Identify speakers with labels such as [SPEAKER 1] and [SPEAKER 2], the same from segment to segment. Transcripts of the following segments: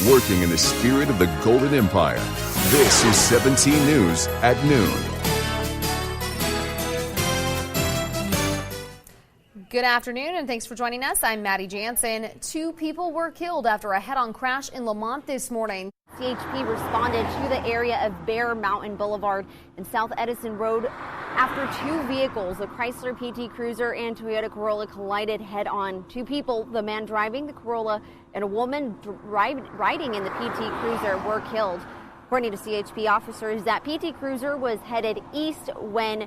[SPEAKER 1] working in the spirit of the Golden Empire. This is 17 News at noon.
[SPEAKER 2] Good afternoon, and thanks for joining us. I'm Maddie Jansen. 2 people were killed after a head-on crash in Lamont this morning.
[SPEAKER 3] CHP responded to the area of Bear Mountain Boulevard and South Edison Road after 2 vehicles, a Chrysler PT Cruiser and Toyota Corolla, collided head-on. 2 people, the man driving the Corolla and a woman riding in the PT Cruiser, were killed. According to CHP officers, that PT Cruiser was headed east when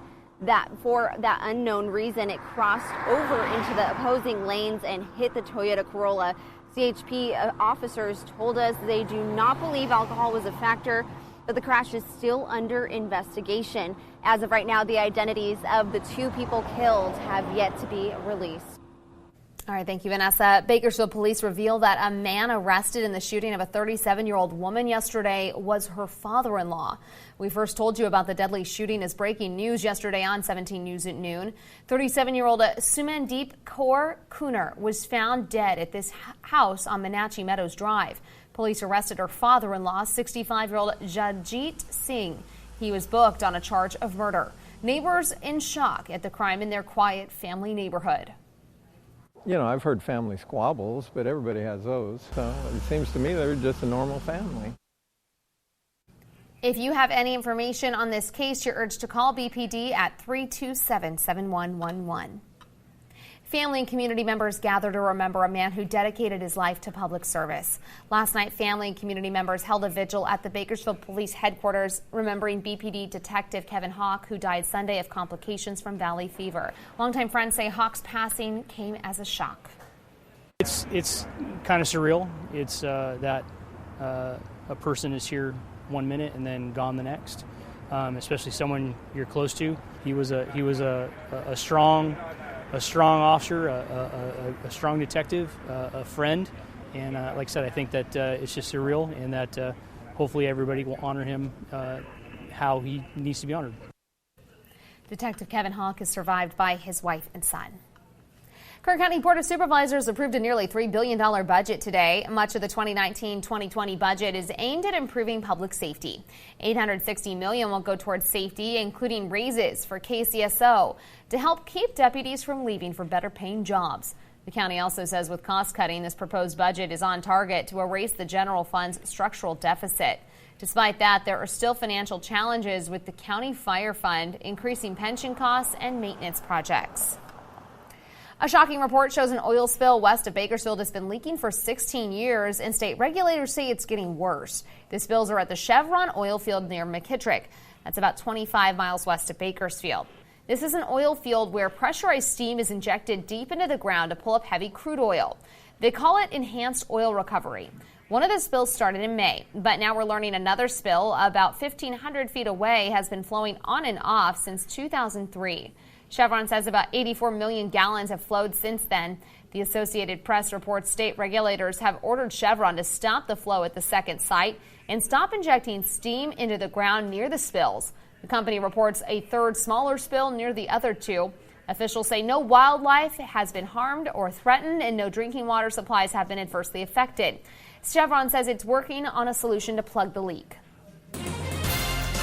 [SPEAKER 3] for that unknown reason, it crossed over into the opposing lanes and hit the Toyota Corolla. CHP officers told us they do not believe alcohol was a factor, but the crash is still under investigation. As of right now, the identities of the 2 people killed have yet to be released.
[SPEAKER 2] All right, thank you, Vanessa. Bakersfield police reveal that a man arrested in the shooting of a 37-year-old woman yesterday was her father-in-law. We first told you about the deadly shooting as breaking news yesterday on 17 News at noon. 37-year-old Sumandeep Kaur Kunar was found dead at this house on Menachie Meadows Drive. Police arrested her father-in-law, 65-year-old Jajit Singh. He was booked on a charge of murder. Neighbors in shock at the crime in their quiet family neighborhood.
[SPEAKER 4] You know, I've heard family squabbles, but everybody has those. So it seems to me they're just a normal family.
[SPEAKER 2] If you have any information on this case, you're urged to call BPD at 327-7111. Family and community members gather to remember a man who dedicated his life to public service. Last night, family and community members held a vigil at the Bakersfield Police Headquarters, remembering BPD Detective Kevin Hawk, who died Sunday of complications from valley fever. Longtime friends say Hawk's passing came as a shock.
[SPEAKER 5] It's kind of surreal. It's that a person is here 1 minute and then gone the next, especially someone you're close to. He was a strong officer, a strong detective, a friend, and like I said, I think that it's just surreal, and that hopefully everybody will honor him how he needs to be honored.
[SPEAKER 2] Detective Kevin Hawk is survived by his wife and son. Kern County Board of Supervisors approved a nearly $3 billion budget today. Much of the 2019-2020 budget is aimed at improving public safety. $860 million will go towards safety, including raises for KCSO to help keep deputies from leaving for better paying jobs. The county also says with cost cutting, this proposed budget is on target to erase the general fund's structural deficit. Despite that, there are still financial challenges with the county fire fund, increasing pension costs and maintenance projects. A shocking report shows an oil spill west of Bakersfield has been leaking for 16 years, and state regulators say it's getting worse. The spills are at the Chevron oil field near McKittrick. That's about 25 miles west of Bakersfield. This is an oil field where pressurized steam is injected deep into the ground to pull up heavy crude oil. They call it enhanced oil recovery. One of the spills started in May, but now we're learning another spill about 1,500 feet away has been flowing on and off since 2003. Chevron says about 84 million gallons have flowed since then. The Associated Press reports state regulators have ordered Chevron to stop the flow at the second site and stop injecting steam into the ground near the spills. The company reports a third smaller spill near the other 2. Officials say no wildlife has been harmed or threatened and no drinking water supplies have been adversely affected. Chevron says it's working on a solution to plug the leak.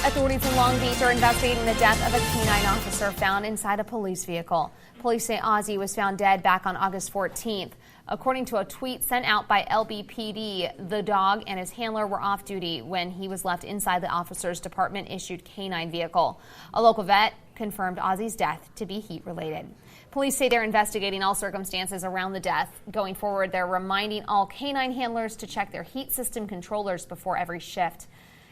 [SPEAKER 2] Authorities in Long Beach are investigating the death of a canine officer found inside a police vehicle. Police say Ozzy was found dead back on August 14th. According to a tweet sent out by LBPD, the dog and his handler were off duty when he was left inside the officer's department-issued canine vehicle. A local vet confirmed Ozzy's death to be heat-related. Police say they're investigating all circumstances around the death. Going forward, they're reminding all canine handlers to check their heat system controllers before every shift.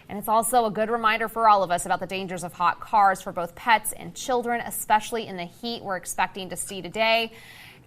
[SPEAKER 2] And it's also a good reminder for all of us about the dangers of hot cars for both pets and children, especially in the heat we're expecting to see today.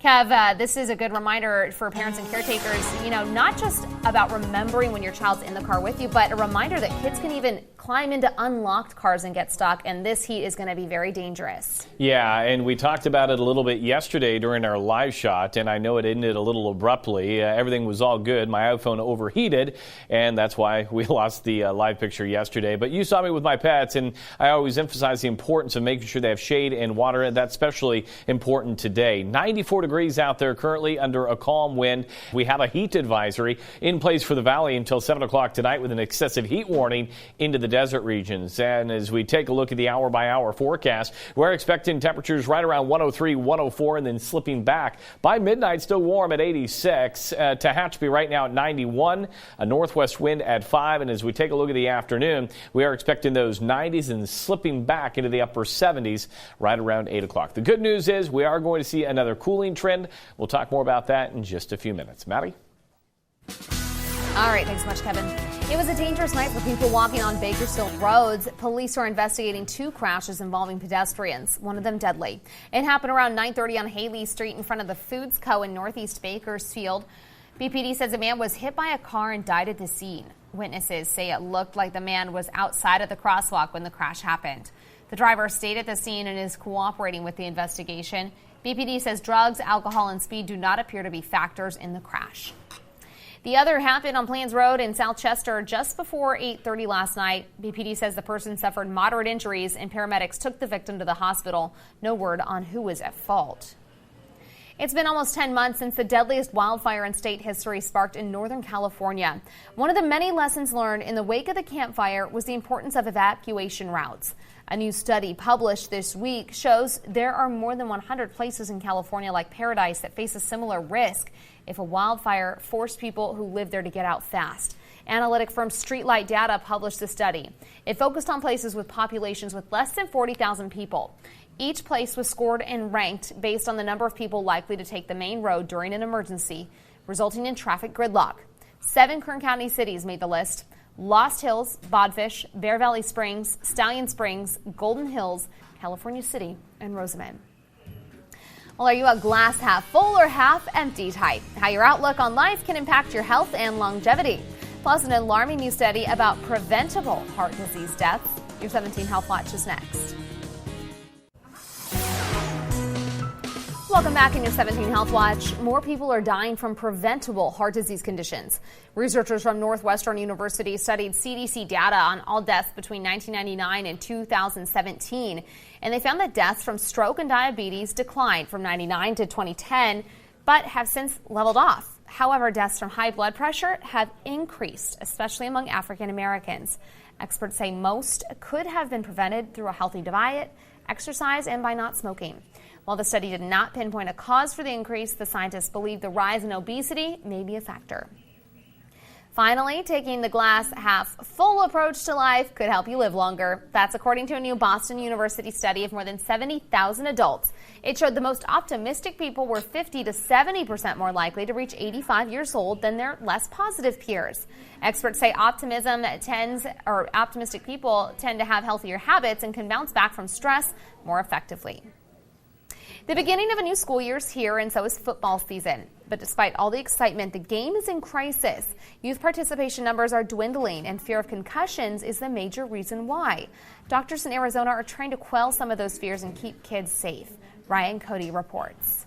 [SPEAKER 2] Kev, this is a good reminder for parents and caretakers, not just about remembering when your child's in the car with you, but a reminder that kids can even climb climb into unlocked cars and get stuck, and this heat is going to be very dangerous.
[SPEAKER 6] Yeah, and we talked about it a little bit yesterday during our live shot, and I know it ended a little abruptly. Everything was all good. My iPhone overheated, and that's why we lost the live picture yesterday. But you saw me with my pets, and I always emphasize the importance of making sure they have shade and water, and that's especially important today. 94 degrees out there currently under a calm wind. We have a heat advisory in place for the valley until 7 o'clock tonight with an excessive heat warning into the desert regions. And as we take a look at the hour-by-hour forecast, we're expecting temperatures right around 103, 104, and then slipping back. By midnight, still warm at 86. Tehachapi right now at 91, a northwest wind at 5. And as we take a look at the afternoon, we are expecting those 90s and slipping back into the upper 70s right around 8 o'clock. The good news is we are going to see another cooling trend. We'll talk more about that in just a few minutes. Maddie?
[SPEAKER 2] All right, thanks so much, Kevin. It was a dangerous night for people walking on Bakersfield roads. Police are investigating 2 crashes involving pedestrians, one of them deadly. It happened around 9:30 on Haley Street in front of the Foods Co. in Northeast Bakersfield. BPD says a man was hit by a car and died at the scene. Witnesses say it looked like the man was outside of the crosswalk when the crash happened. The driver stayed at the scene and is cooperating with the investigation. BPD says drugs, alcohol, and speed do not appear to be factors in the crash. The other happened on Plains Road in South Chester just before 8:30 last night. BPD says the person suffered moderate injuries and paramedics took the victim to the hospital. No word on who was at fault. It's been almost 10 months since the deadliest wildfire in state history sparked in Northern California. One of the many lessons learned in the wake of the Camp Fire was the importance of evacuation routes. A new study published this week shows there are more than 100 places in California like Paradise that face a similar risk if a wildfire forced people who live there to get out fast. Analytic firm Streetlight Data published the study. It focused on places with populations with less than 40,000 people. Each place was scored and ranked based on the number of people likely to take the main road during an emergency, resulting in traffic gridlock. 7 Kern County cities made the list: Lost Hills, Bodfish, Bear Valley Springs, Stallion Springs, Golden Hills, California City, and Rosamond. Well, are you a glass half full or half empty type? How your outlook on life can impact your health and longevity. Plus, an alarming new study about preventable heart disease deaths. Your 17 Health Watch is next. Welcome back in your 17 Health Watch. More people are dying from preventable heart disease conditions. Researchers from Northwestern University studied CDC data on all deaths between 1999 and 2017, and they found that deaths from stroke and diabetes declined from 1999 to 2010, but have since leveled off. However, deaths from high blood pressure have increased, especially among African Americans. Experts say most could have been prevented through a healthy diet, exercise, and by not smoking. While the study did not pinpoint a cause for the increase, the scientists believe the rise in obesity may be a factor. Finally, taking the glass half full approach to life could help you live longer. That's according to a new Boston University study of more than 70,000 adults. It showed the most optimistic people were 50 to 70% more likely to reach 85 years old than their less positive peers. Experts say optimistic people tend to have healthier habits and can bounce back from stress more effectively. The beginning of a new school year is here, and so is football season. But despite all the excitement, the game is in crisis. Youth participation numbers are dwindling, and fear of concussions is the major reason why. Doctors in Arizona are trying to quell some of those fears and keep kids safe. Ryan Cody reports.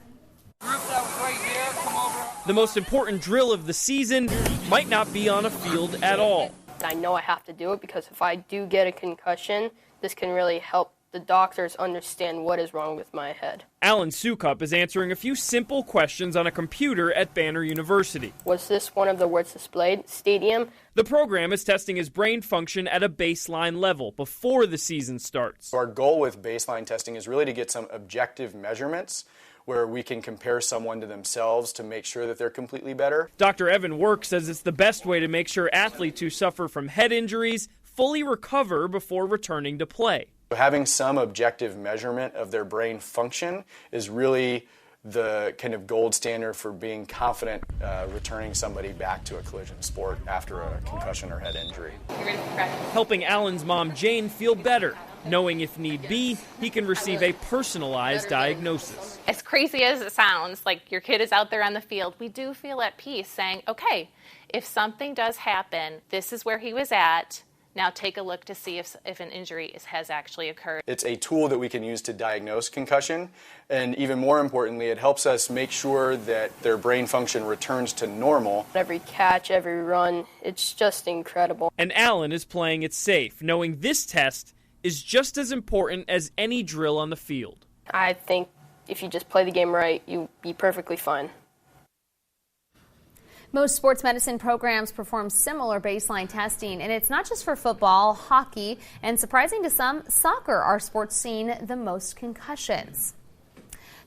[SPEAKER 7] The most important drill of the season might not be on a field at all.
[SPEAKER 8] I know I have to do it because if I do get a concussion, this can really help the doctors understand what is wrong with my head.
[SPEAKER 7] Alan Sukup is answering a few simple questions on a computer at Banner University.
[SPEAKER 8] Was this one of the words displayed? Stadium?
[SPEAKER 7] The program is testing his brain function at a baseline level before the season starts.
[SPEAKER 9] Our goal with baseline testing is really to get some objective measurements where we can compare someone to themselves to make sure that they're completely better.
[SPEAKER 7] Dr. Evan Work says it's the best way to make sure athletes who suffer from head injuries fully recover before returning to play.
[SPEAKER 9] Having some objective measurement of their brain function is really the kind of gold standard for being confident returning somebody back to a collision sport after a concussion or head injury.
[SPEAKER 7] Helping Alan's mom, Jane, feel better, knowing if need be, he can receive a personalized diagnosis.
[SPEAKER 10] As crazy as it sounds, like your kid is out there on the field, we do feel at peace saying, okay, if something does happen, this is where he was at. Now take a look to see if an injury has actually occurred.
[SPEAKER 9] It's a tool that we can use to diagnose concussion, and even more importantly, it helps us make sure that their brain function returns to normal.
[SPEAKER 8] Every catch, every run, it's just incredible.
[SPEAKER 7] And Allen is playing it safe, knowing this test is just as important as any drill on the field.
[SPEAKER 8] I think if you just play the game right, you'll be perfectly fine.
[SPEAKER 2] Most sports medicine programs perform similar baseline testing, and it's not just for football, hockey, and surprising to some, soccer are sports seeing the most concussions.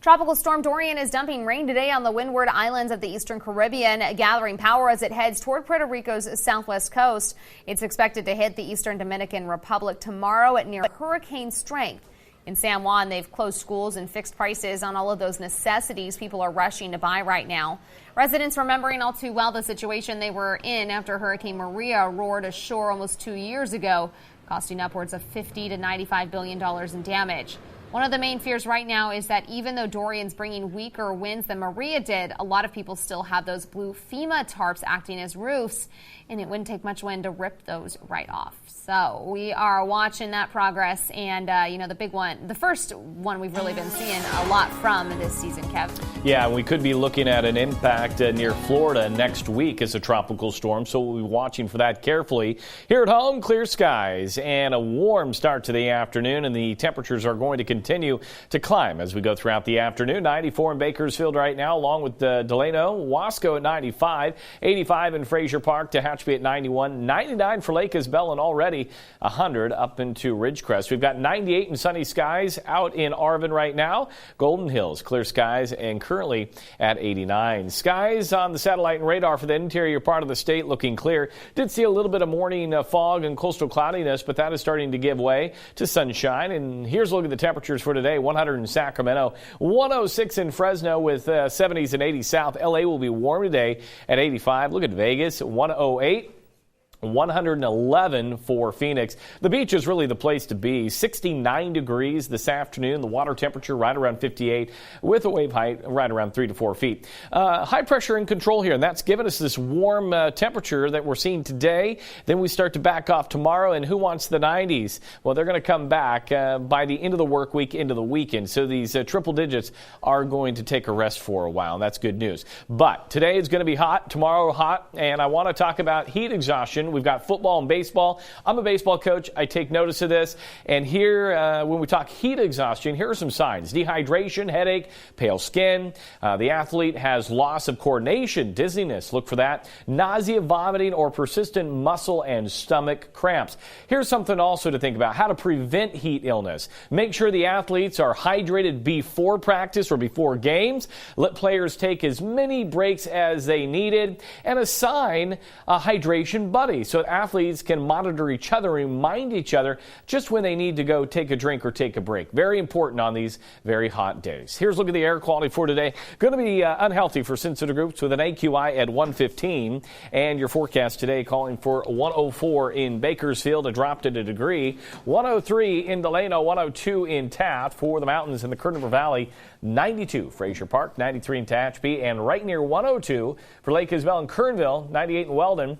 [SPEAKER 2] Tropical storm Dorian is dumping rain today on the Windward Islands of the Eastern Caribbean, gathering power as it heads toward Puerto Rico's southwest coast. It's expected to hit the Eastern Dominican Republic tomorrow at near hurricane strength. In San Juan, they've closed schools and fixed prices on all of those necessities people are rushing to buy right now. Residents remembering all too well the situation they were in after Hurricane Maria roared ashore almost 2 years ago, costing upwards of $50 to $95 billion in damage. One of the main fears right now is that even though Dorian's bringing weaker winds than Maria did, a lot of people still have those blue FEMA tarps acting as roofs, and it wouldn't take much wind to rip those right off. So we are watching that progress, and the big one, the first one we've really been seeing a lot from this season, Kev.
[SPEAKER 6] Yeah, we could be looking at an impact near Florida next week as a tropical storm, so we'll be watching for that carefully. Here at home, clear skies and a warm start to the afternoon, and the temperatures are going to continue to climb as we go throughout the afternoon. 94 in Bakersfield right now, along with Delano, Wasco at 95, 85 in Frazier Park, Tehachapi at 91, 99 for Lake Isabel, and already 100 up into Ridgecrest. We've got 98 in sunny skies out in Arvin right now. Golden Hills, clear skies, and currently at 89. Skies on the satellite and radar for the interior part of the state looking clear. Did see a little bit of morning fog and coastal cloudiness, but that is starting to give way to sunshine. And here's a look at the temperatures for today. 100 in Sacramento, 106 in Fresno with 70s and 80s south. LA will be warm today at 85. Look at Vegas, 108. 111 for Phoenix. The beach is really the place to be. 69 degrees this afternoon. The water temperature right around 58 with a wave height right around 3 to 4 feet. High pressure in control here, and that's given us this warm temperature that we're seeing today. Then we start to back off tomorrow, and who wants the 90s? Well, they're going to come back by the end of the work week into the weekend. So these triple digits are going to take a rest for a while, and that's good news. But today is going to be hot, tomorrow hot, and I want to talk about heat exhaustion. We've got football and baseball. I'm a baseball coach. I take notice of this. And here, when we talk heat exhaustion, here are some signs. Dehydration, headache, pale skin. The athlete has loss of coordination, dizziness. Look for that. Nausea, vomiting, or persistent muscle and stomach cramps. Here's something also to think about, how to prevent heat illness. Make sure the athletes are hydrated before practice or before games. Let players take as many breaks as they needed, and assign a hydration buddy so athletes can monitor each other, remind each other just when they need to go take a drink or take a break. Very important on these very hot days. Here's a look at the air quality for today. Going to be unhealthy for sensitive groups with an AQI at 115. And your forecast today calling for 104 in Bakersfield, a drop to a degree. 103 in Delano, 102 in Taft. For the mountains in the Kern River Valley, 92 Frazier Park, 93 in Tehachapi, and right near 102 for Lake Isabel and Kernville, 98 in Weldon.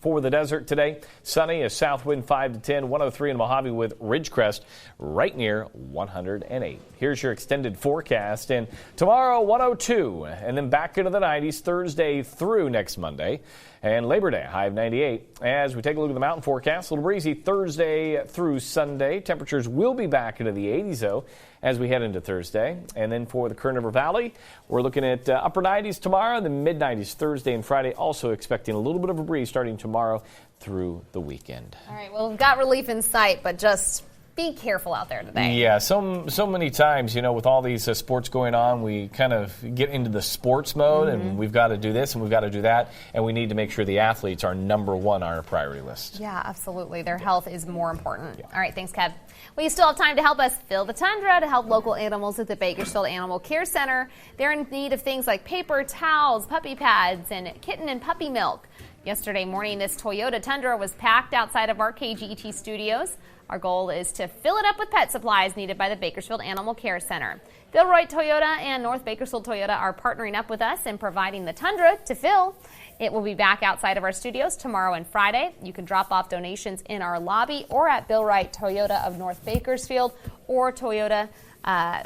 [SPEAKER 6] For the desert today, sunny, a south wind 5 to 10, 103 in Mojave with Ridgecrest right near 108. Here's your extended forecast. And tomorrow, 102, and then back into the 90s Thursday through next Monday. And Labor Day, high of 98. As we take a look at the mountain forecast, a little breezy Thursday through Sunday. Temperatures will be back into the 80s, though, as we head into Thursday. And then for the Kern River Valley, we're looking at upper 90s tomorrow, the mid-90s Thursday and Friday. Also expecting a little bit of a breeze starting tomorrow through the weekend.
[SPEAKER 2] All right, well, we've got relief in sight, but just be careful out there today.
[SPEAKER 6] Yeah, so many times, with all these sports going on, we kind of get into the sports mode, and we've got to do this and we've got to do that, and we need to make sure the athletes are number one on our priority list.
[SPEAKER 2] Yeah, absolutely. Their health is more important. Yeah. All right, thanks, Kev. Well, you still have time to help us fill the tundra to help local animals at the Bakersfield Animal Care Center. They're in need of things like paper towels, puppy pads, and kitten and puppy milk. Yesterday morning, this Toyota Tundra was packed outside of our KGET studios. Our goal is to fill it up with pet supplies needed by the Bakersfield Animal Care Center. Billroyd Toyota and North Bakersfield Toyota are partnering up with us and providing the Tundra to fill. It will be back outside of our studios tomorrow and Friday. You can drop off donations in our lobby or at Billroyd Toyota of North Bakersfield or Toyota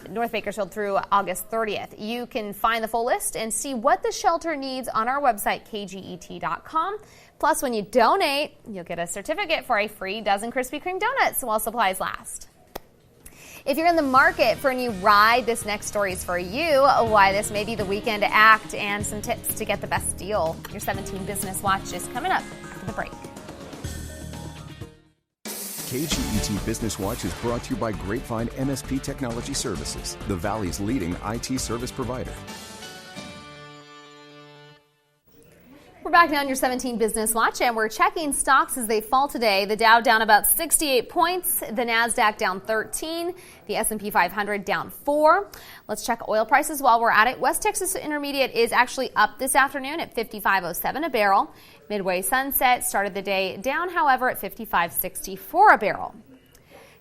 [SPEAKER 2] North Bakersfield through August 30th. You can find the full list and see what the shelter needs on our website, kget.com. Plus, when you donate, you'll get a certificate for a free dozen Krispy Kreme donuts while supplies last. If you're in the market for a new ride, this next story is for you. Why this may be the weekend to act and some tips to get the best deal. Your 17 Business Watch is coming up after the break.
[SPEAKER 1] KGET Business Watch is brought to you by Grapevine MSP Technology Services, the Valley's leading IT service provider.
[SPEAKER 2] We're back now on your 17 Business Watch, and we're checking stocks as they fall today. The Dow down about 68 points, the NASDAQ down 13, the S&P 500 down 4. Let's check oil prices while we're at it. West Texas Intermediate is actually up this afternoon at $55.07 a barrel. Midway Sunset started the day down, however, at $55.64 a barrel.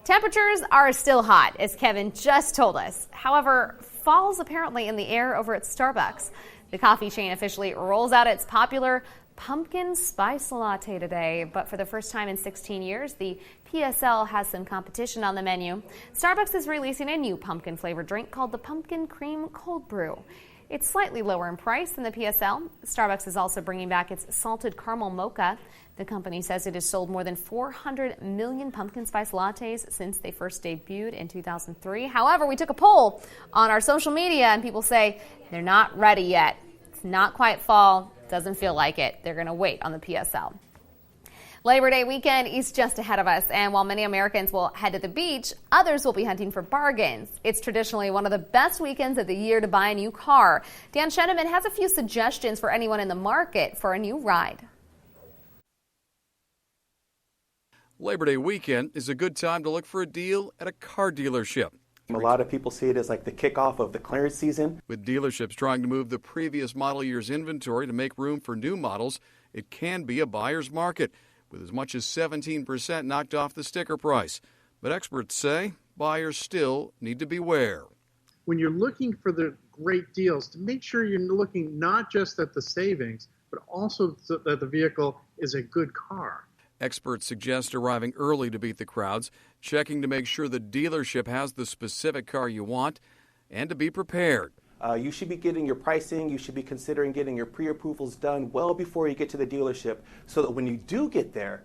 [SPEAKER 2] Temperatures are still hot, as Kevin just told us. However, fall's apparently in the air over at Starbucks. The coffee chain officially rolls out its popular pumpkin spice latte today, but for the first time in 16 years, the PSL has some competition on the menu. Starbucks is releasing a new pumpkin-flavored drink called the Pumpkin Cream Cold Brew. It's slightly lower in price than the PSL. Starbucks is also bringing back its salted caramel mocha. The company says it has sold more than 400 million pumpkin spice lattes since they first debuted in 2003. However, we took a poll on our social media and people say they're not ready yet. It's not quite fall. Doesn't feel like it. They're going to wait on the PSL. Labor Day weekend is just ahead of us, and while many Americans will head to the beach, others will be hunting for bargains. It's traditionally one of the best weekends of the year to buy a new car. Dan Sheneman has a few suggestions for anyone in the market for a new ride.
[SPEAKER 11] Labor Day weekend is a good time to look for a deal at a car dealership.
[SPEAKER 12] A lot of people see it as like the kickoff of the clearance season.
[SPEAKER 11] With dealerships trying to move the previous model year's inventory to make room for new models, it can be a buyer's market, with as much as 17% knocked off the sticker price. But experts say buyers still need to beware.
[SPEAKER 13] When you're looking for the great deals, to make sure you're looking not just at the savings, but also that the vehicle is a good car.
[SPEAKER 11] Experts suggest arriving early to beat the crowds, checking to make sure the dealership has the specific car you want, and to be prepared.
[SPEAKER 12] You should be getting your pricing, you should be considering getting your pre-approvals done well before you get to the dealership, so that when you do get there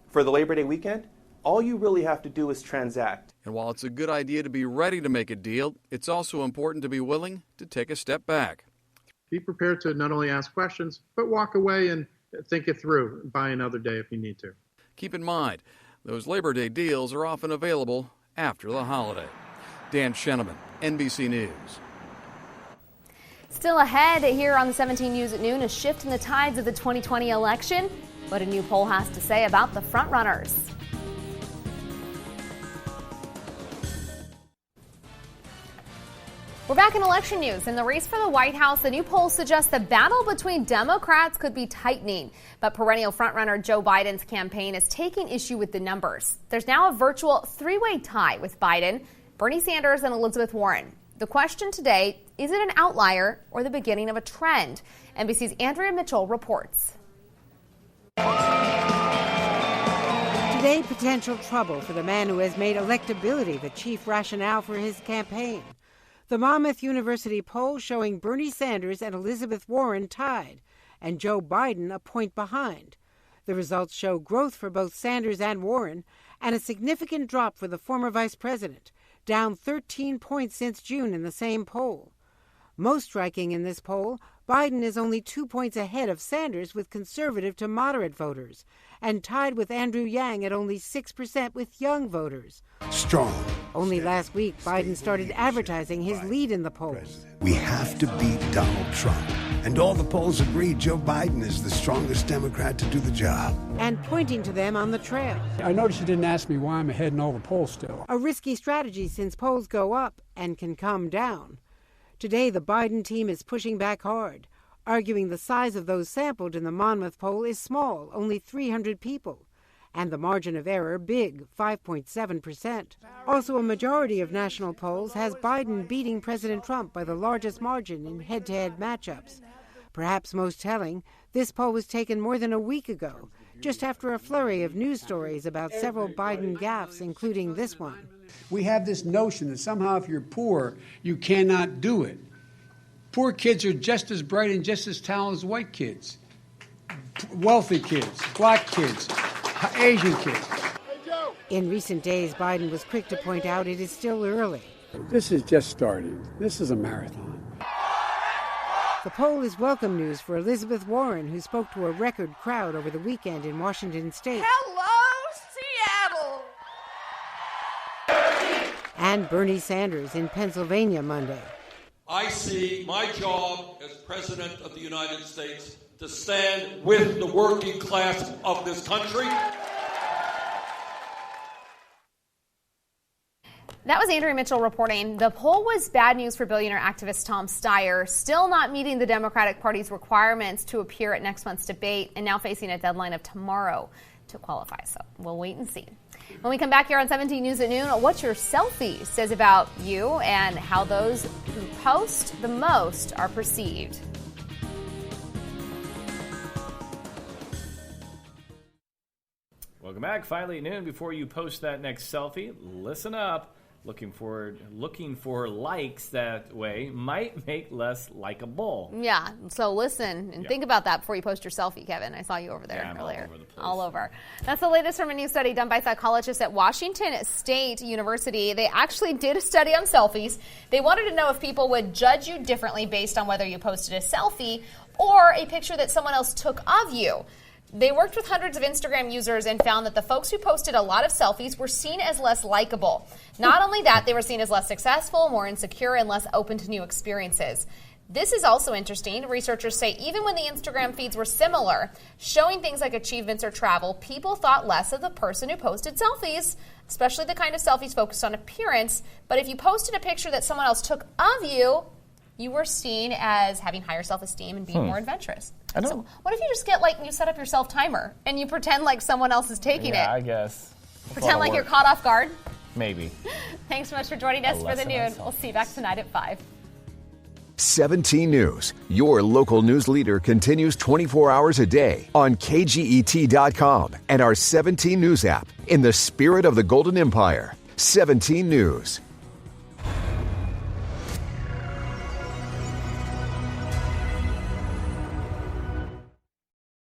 [SPEAKER 12] for the Labor Day weekend, all you really have to do is transact.
[SPEAKER 11] And while it's a good idea to be ready to make a deal, it's also important to be willing to take a step back.
[SPEAKER 13] Be prepared to not only ask questions, but walk away and think it through and buy another day if you need to.
[SPEAKER 11] Keep in mind, those Labor Day deals are often available after the holiday. Dan Sheneman, NBC News.
[SPEAKER 2] Still ahead here on the 17 News at noon, a shift in the tides of the 2020 election. What a new poll has to say about the frontrunners. We're back in election news. In the race for the White House, the new poll suggests the battle between Democrats could be tightening. But perennial frontrunner Joe Biden's campaign is taking issue with the numbers. There's now a virtual three-way tie with Biden, Bernie Sanders, and Elizabeth Warren. The question today, is it an outlier or the beginning of a trend? NBC's Andrea Mitchell reports.
[SPEAKER 14] Today, potential trouble for the man who has made electability the chief rationale for his campaign. The Monmouth University poll showing Bernie Sanders and Elizabeth Warren tied, and Joe Biden a point behind. The results show growth for both Sanders and Warren, and a significant drop for the former vice president, down 13 points since June in the same poll. Most striking in this poll, Biden is only 2 points ahead of Sanders with conservative to moderate voters, and tied with Andrew Yang at only 6% with young voters.
[SPEAKER 15] Strong.
[SPEAKER 14] Only last week, Biden started advertising his lead in the polls.
[SPEAKER 15] We have to beat Donald Trump. And all the polls agree Joe Biden is the strongest Democrat to do the job.
[SPEAKER 14] And pointing to them on the trail.
[SPEAKER 16] I noticed you didn't ask me why I'm ahead in all the polls still.
[SPEAKER 14] A risky strategy since polls go up and can come down. Today, the Biden team is pushing back hard, arguing the size of those sampled in the Monmouth poll is small, only 300 people, and the margin of error big, 5.7%. Also, a majority of national polls has Biden beating President Trump by the largest margin in head-to-head matchups. Perhaps most telling, this poll was taken more than a week ago, just after a flurry of news stories about several Biden gaffes, including this one.
[SPEAKER 16] We have this notion that somehow if you're poor, you cannot do it. Poor kids are just as bright and just as talented as white kids. Wealthy kids, black kids, Asian kids.
[SPEAKER 14] In recent days, Biden was quick to point out it is still early.
[SPEAKER 16] This is just starting. This is a marathon.
[SPEAKER 14] The poll is welcome news for Elizabeth Warren, who spoke to a record crowd over the weekend in Washington state.
[SPEAKER 17] Hello, Seattle!
[SPEAKER 14] And Bernie Sanders in Pennsylvania Monday.
[SPEAKER 18] I see my job as President of the United States to stand with the working class of this country.
[SPEAKER 2] That was Andrea Mitchell reporting. The poll was bad news for billionaire activist Tom Steyer, still not meeting the Democratic Party's requirements to appear at next month's debate and now facing a deadline of tomorrow to qualify. So we'll wait and see. When we come back here on 17 News at noon, what your selfie says about you and how those who post the most are perceived.
[SPEAKER 6] Welcome back. Finally at noon. Before you post that next selfie, listen up. Looking for likes that way might make less likable.
[SPEAKER 2] Yeah, so listen and think about that before you post your selfie, Kevin. I saw you over there earlier.
[SPEAKER 6] All over the place.
[SPEAKER 2] All over. That's the latest from a new study done by psychologists at Washington State University. They actually did a study on selfies. They wanted to know if people would judge you differently based on whether you posted a selfie or a picture that someone else took of you. They worked with hundreds of Instagram users and found that the folks who posted a lot of selfies were seen as less likable. Not only that, they were seen as less successful, more insecure, and less open to new experiences. This is also interesting. Researchers say even when the Instagram feeds were similar, showing things like achievements or travel, people thought less of the person who posted selfies, especially the kind of selfies focused on appearance. But if you posted a picture that someone else took of you, you were seen as having higher self-esteem and being more adventurous. So what if you just get you set up your self-timer and you pretend like someone else is taking it?
[SPEAKER 6] Yeah, I guess.
[SPEAKER 2] Pretend like you're caught off guard?
[SPEAKER 6] Maybe.
[SPEAKER 2] Thanks so much for joining us for the noon. We'll see you back tonight at 5.
[SPEAKER 1] 17 News, your local news leader, continues 24 hours a day on KGET.com and our 17 News app. In the spirit of the Golden Empire, 17 News.